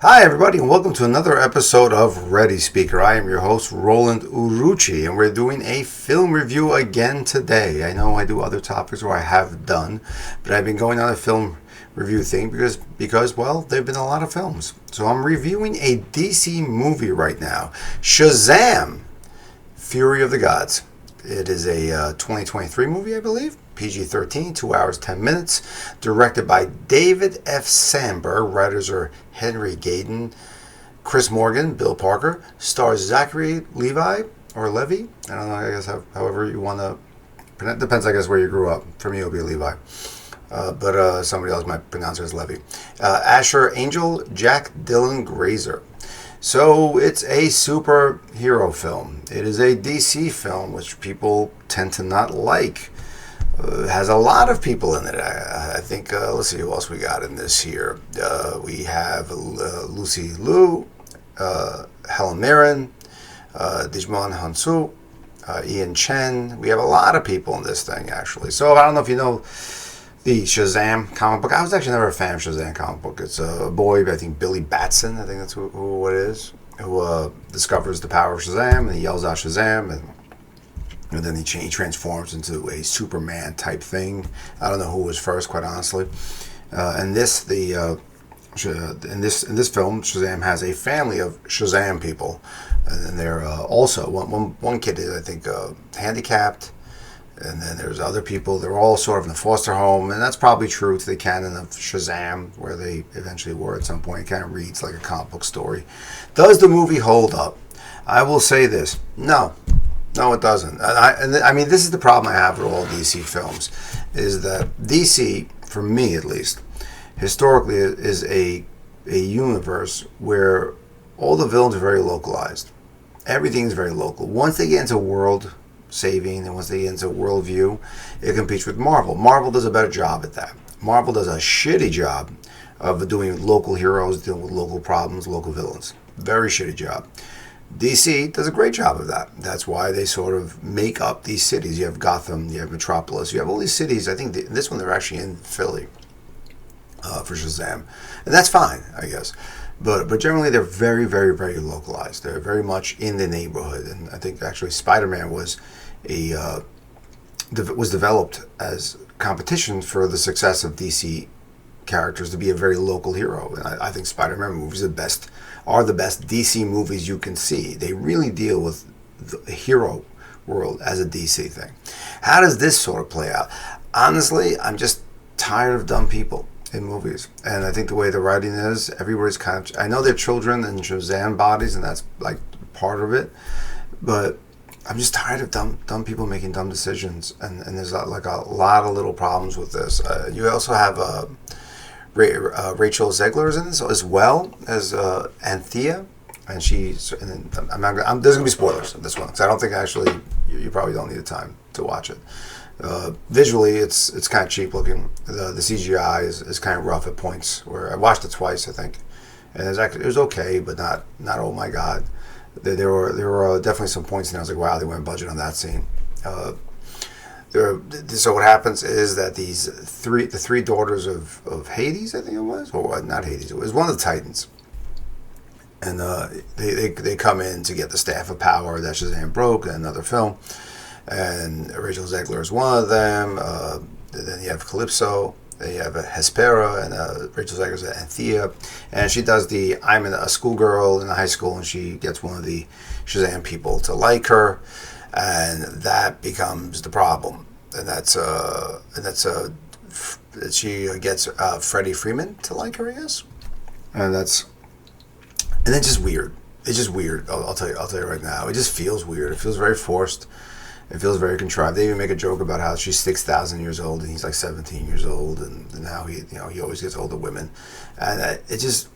Hi, everybody, and welcome to another episode of Ready Speaker. I am your host, Roland Urucci, and we're doing a film review again today. I know I do other topics, or I have done, but I've been going on a film review thing because well, there have been a lot of films. So I'm reviewing a DC movie right now, Shazam! Fury of the Gods. It is a 2023 movie, I believe. PG-13, 2 hours, 10 minutes. Directed by David F. Sandberg. Writers are Henry Gayden, Chris Morgan, Bill Parker. Stars Zachary Levi, or Levy. I don't know, I guess however you want to pronounce. Depends, I guess, where you grew up. For me, it'll be Levi. But somebody else might pronounce it as Levy. Asher Angel, Jack Dylan Grazer. So it's a superhero film. It is a DC film, which people tend to not like. Has a lot of people in it. I think, let's see who else we got in this here. We have Lucy Liu, Helen Mirren, Djimon Hounsou, Ian Chen. We have a lot of people in this thing, actually. So I don't know if you know the Shazam comic book. I was actually never a fan of Shazam comic book. It's a boy, I think Billy Batson, I think that's who it is, who discovers the power of Shazam, and he yells out Shazam, and then he transforms into a Superman type thing. I don't know who was first, quite honestly. In this film, Shazam has a family of Shazam people, and they're also one kid is, I think, handicapped. And then there's other people. They're all sort of in a foster home, and that's probably true to the canon of Shazam, where they eventually were at some point. It kind of reads like a comic book story. Does the movie hold up? I will say this: no, it doesn't. I mean, this is the problem I have with all DC films, is that DC, for me at least, historically is a universe where all the villains are very localized. Everything is very local. Once they get into world saving, and once they get into worldview, it competes with Marvel. Marvel does a better job at that. Marvel does a shitty job of doing local heroes, dealing with local problems, local villains. Very shitty job. DC does a great job of that. That's why they sort of make up these cities. You have Gotham, you have Metropolis, you have all these cities. I think this one they're actually in Philly for Shazam, and that's fine, I guess. But generally they're very, very, very localized. They're very much in the neighborhood, and I think actually Spider-Man was developed as competition for the success of DC characters to be a very local hero. And I think Spider-Man movies are the best DC movies you can see. They really deal with the hero world as a DC thing. How does this sort of play out? Honestly, I'm just tired of dumb people in movies, and I think the way the writing is, everybody's kind of, I know they're children and Shazam bodies, and that's like part of it, but I'm just tired of dumb people making dumb decisions, and there's like a lot of little problems with this. You also have Rachel Zegler is in this as well as Anthea, and there's gonna be spoilers of this one, because I don't think actually you probably don't need the time to watch it. Visually, it's kind of cheap looking. The CGI is kind of rough at points. Where I watched it twice, I think, and it was okay, but not oh my god. There were definitely some points, and I was like, wow, they went budget on that scene. So what happens is that the three daughters of Hades, I think it was, or not Hades, it was one of the Titans, and they come in to get the Staff of Power that Shazam broke in another film. And Rachel Zegler is one of them. Then you have Calypso. Then you have Hespera, and Rachel Zegler is Anthea. And she does I'm a schoolgirl in a high school, and she gets one of the Shazam people to like her, and that becomes the problem. And that's she gets Freddie Freeman to like her, I guess. And it's just weird. It's just weird. I'll tell you right now. It just feels weird. It feels very forced. It feels very contrived. They even make a joke about how she's 6,000 years old and he's like 17 years old, and now he always gets older women, and it just.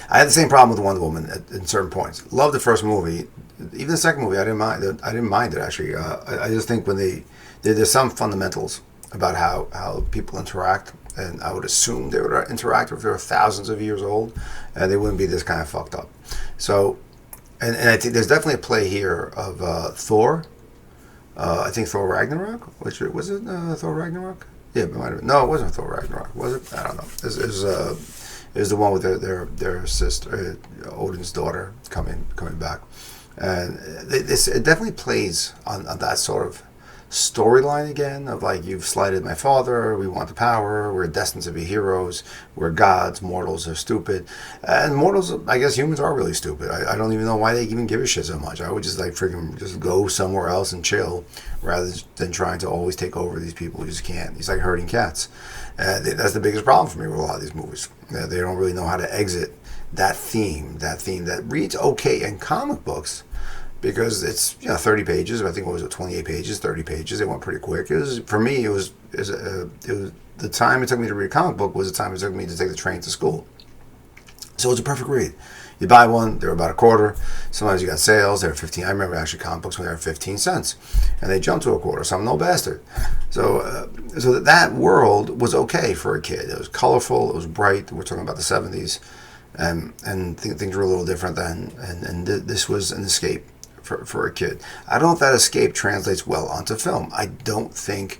I had the same problem with Wonder Woman at certain points. Loved the first movie, even the second movie. I didn't mind it actually. I just think when there's some fundamentals about how people interact, and I would assume they would interact if they were thousands of years old, and they wouldn't be this kind of fucked up. So. And I think there's definitely a play here of Thor. I think Thor Ragnarok. Which was it? Thor Ragnarok? Yeah, it might have been. No, it wasn't Thor Ragnarok. Was it? I don't know. It is the one with their sister, Odin's daughter, coming back, and it definitely plays on that sort of storyline again of like, you've slighted my father, we want the power, we're destined to be heroes, we're gods, mortals are stupid. And mortals, I guess humans are really stupid. I don't even know why they even give a shit so much. I would just like freaking just go somewhere else and chill rather than trying to always take over these people who just can't. It's like herding cats. That's the biggest problem for me with a lot of these movies. They don't really know how to exit that theme that reads okay in comic books, because it's 30 pages. I think it was 28 pages, 30 pages. It went pretty quick. For me, it was the time it took me to read a comic book was the time it took me to take the train to school. So it's a perfect read. You buy one, they're about a quarter. Sometimes you got sales, they're 15. I remember actually comic books when they were 15 cents, and they jumped to a quarter. So I'm no bastard. So that world was okay for a kid. It was colorful. It was bright. We're talking about the 70s, and things were a little different then. And this was an escape for a kid. I don't know if that escape translates well onto film. I don't think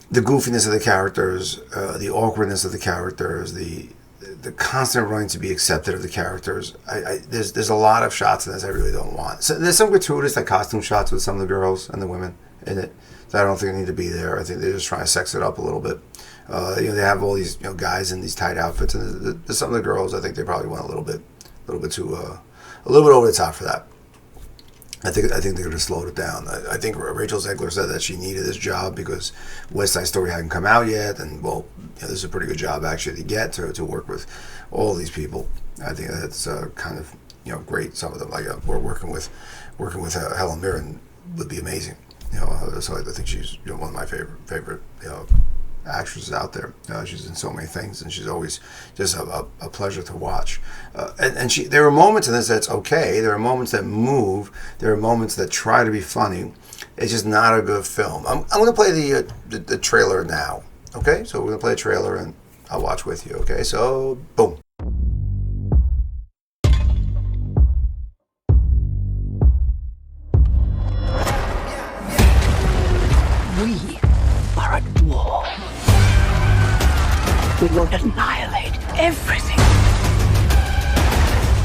the goofiness of the characters, the awkwardness of the characters, the constant running to be accepted of the characters. There's a lot of shots in this I really don't want. So there's some gratuitous like costume shots with some of the girls and the women in it that I don't think need to be there. I think they're just trying to sex it up a little bit. They have all these guys in these tight outfits, and some of the girls, I think they probably went a little bit over the top for that. I think they could have slowed it down. I think Rachel Zegler said that she needed this job because West Side Story hadn't come out yet, and this is a pretty good job actually to get to work with all these people. I think that's kind of great. Some of them, like we're working with Helen Mirren, would be amazing. So I think she's one of my favorite actresses out there. She's in so many things, and she's always just a pleasure to watch. And there are moments in this that's okay. There are moments that move. There are moments that try to be funny. It's just not a good film. I'm going to play the trailer now. Okay, so we're going to play a trailer, and I'll watch with you. Okay, so boom. We are at war. We will annihilate everything.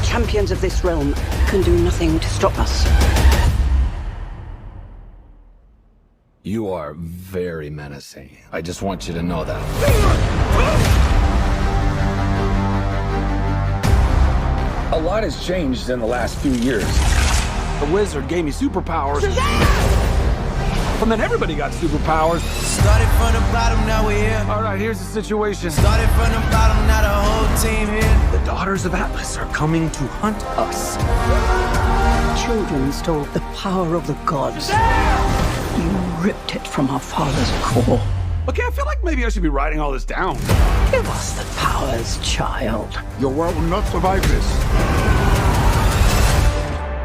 Champions of this realm can do nothing to stop us. You are very menacing. I just want you to know that. A lot has changed in the last few years. The wizard gave me superpowers. Shazam! And then everybody got superpowers. Started from the bottom, now we're here. All right, here's the situation. Started from the bottom, now the whole team here. The daughters of Atlas are coming to hunt us. Children stole the power of the gods. You ripped it from our father's core. Okay, I feel like maybe I should be writing all this down. Give us the powers, child. Your world will not survive this.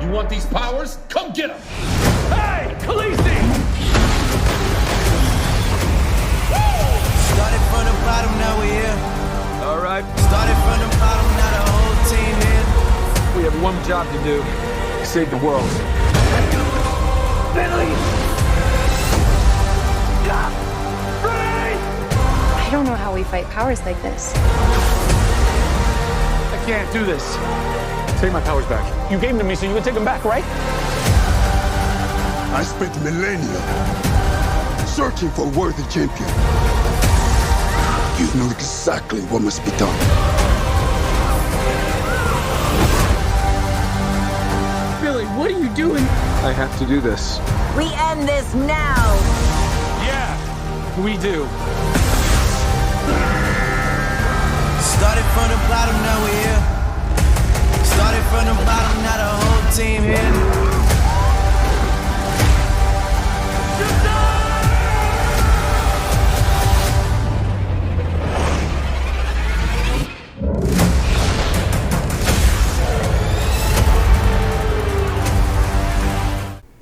You want these powers? Come get them! Hey, Khaleesi! Started from the bottom, now we're here. All right, Started from the bottom, now the whole team here. we have one job to do. Save the world. Billy! I don't know how we fight powers like this. I can't do this. Take my powers back. You gave them to me so you could take them back, right? I spent millennia searching for a worthy champion. You know exactly what must be done. Billy, what are you doing? I have to do this. We end this now. Yeah, we do. Started from the bottom, now we're here. Started from the bottom, now the whole team here.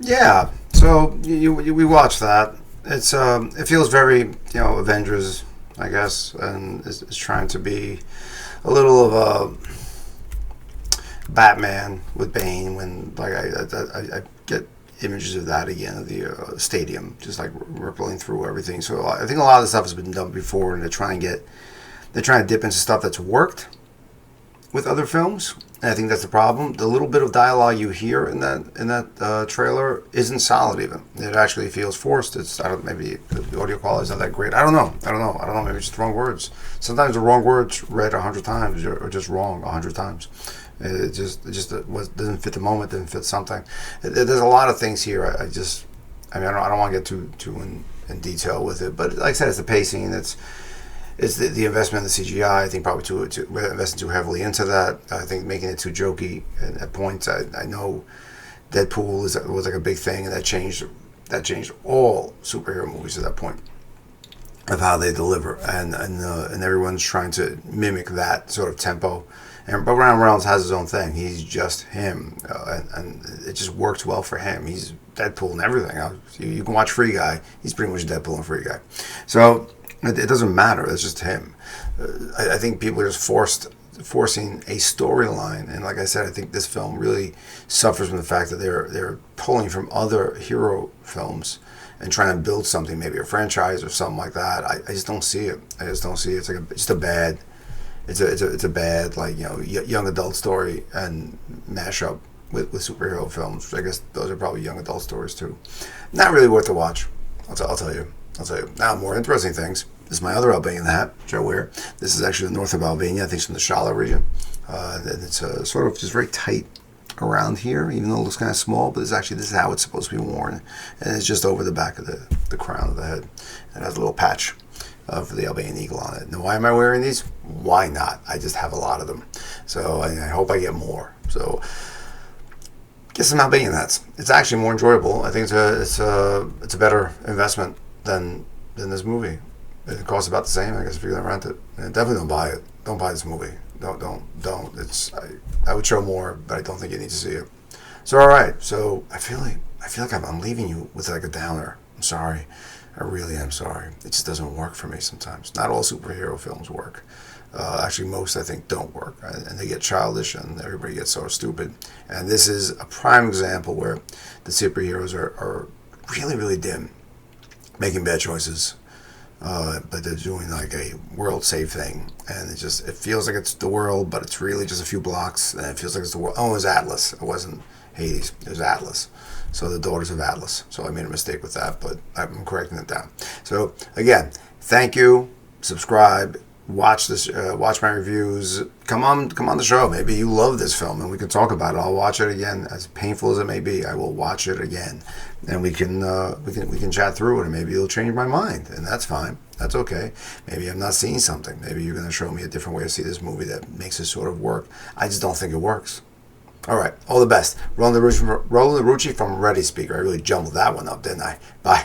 Yeah, so we watched that. It feels very Avengers, I guess, and is trying to be a little of a Batman with Bane. When like I get images of that again, of the stadium just like rippling through everything. So I think a lot of the stuff has been done before, and they're trying to get They're trying to dip into stuff that's worked with other films, and I think that's the problem. The little bit of dialogue you hear in that trailer isn't solid even. It actually feels forced. Maybe the audio quality is not that great. I don't know. Maybe it's just the wrong words. Sometimes the wrong words read 100 times are just wrong 100 times. It just doesn't fit the moment. Doesn't fit something. There's a lot of things here. I don't want to get too in detail with it, but like I said, it's the pacing. It's the investment in the CGI. I think probably we're investing too heavily into that. I think making it too jokey at points. I know Deadpool was like a big thing, and that changed all superhero movies at that point of how they deliver, and everyone's trying to mimic that sort of tempo. But Ryan Reynolds has his own thing. He's just him, and it just works well for him. He's Deadpool and everything. You can watch Free Guy. He's pretty much Deadpool and Free Guy. So it doesn't matter. It's just him. I think people are just forcing a storyline, and like I said, I think this film really suffers from the fact that they're pulling from other hero films and trying to build something, maybe a franchise or something like that. I just don't see it. It's like it's a bad like young adult story and mashup with superhero films. I guess those are probably young adult stories too. Not really worth the watch. I'll tell you. Now, more interesting things. This is my other Albanian hat, which I wear. This is actually the north of Albania. I think it's from the Shala region. And it's sort of just very tight around here, even though it looks kind of small. But this is how it's supposed to be worn. And it's just over the back of the crown of the head. And it has a little patch of the Albanian eagle on it. Now, why am I wearing these? Why not? I just have a lot of them. So I hope I get more. So get some Albanian hats. It's actually more enjoyable. I think it's a better investment than this movie. It costs about the same, I guess, if you're gonna rent it. And definitely don't buy it. Don't buy this movie. Don't. I would show more, but I don't think you need to see it. So all right. So I feel like I'm leaving you with like a downer. I'm sorry. I really am sorry. It just doesn't work for me sometimes. Not all superhero films work. Actually, most I think don't work, and they get childish, and everybody gets so stupid. And this is a prime example where the superheroes are really, really dim, making bad choices. But they're doing like a world save thing, and it feels like it's the world, but it's really just a few blocks, and it feels like it's the world. Oh, it was Atlas. It wasn't Hades. It was Atlas. So the Daughters of Atlas. So I made a mistake with that, but I'm correcting it down. So again, thank you. Subscribe. Watch this. Watch my reviews. Come on the show. Maybe you love this film, and we can talk about it. I'll watch it again. As painful as it may be, I will watch it again, and we can chat through it, and maybe it'll change my mind, and that's fine. That's okay. Maybe I'm not seeing something. Maybe you're going to show me a different way to see this movie that makes it sort of work. I just don't think it works. All right. All the best. Roland Rucci from Ready Speaker. I really jumbled that one up, didn't I? Bye.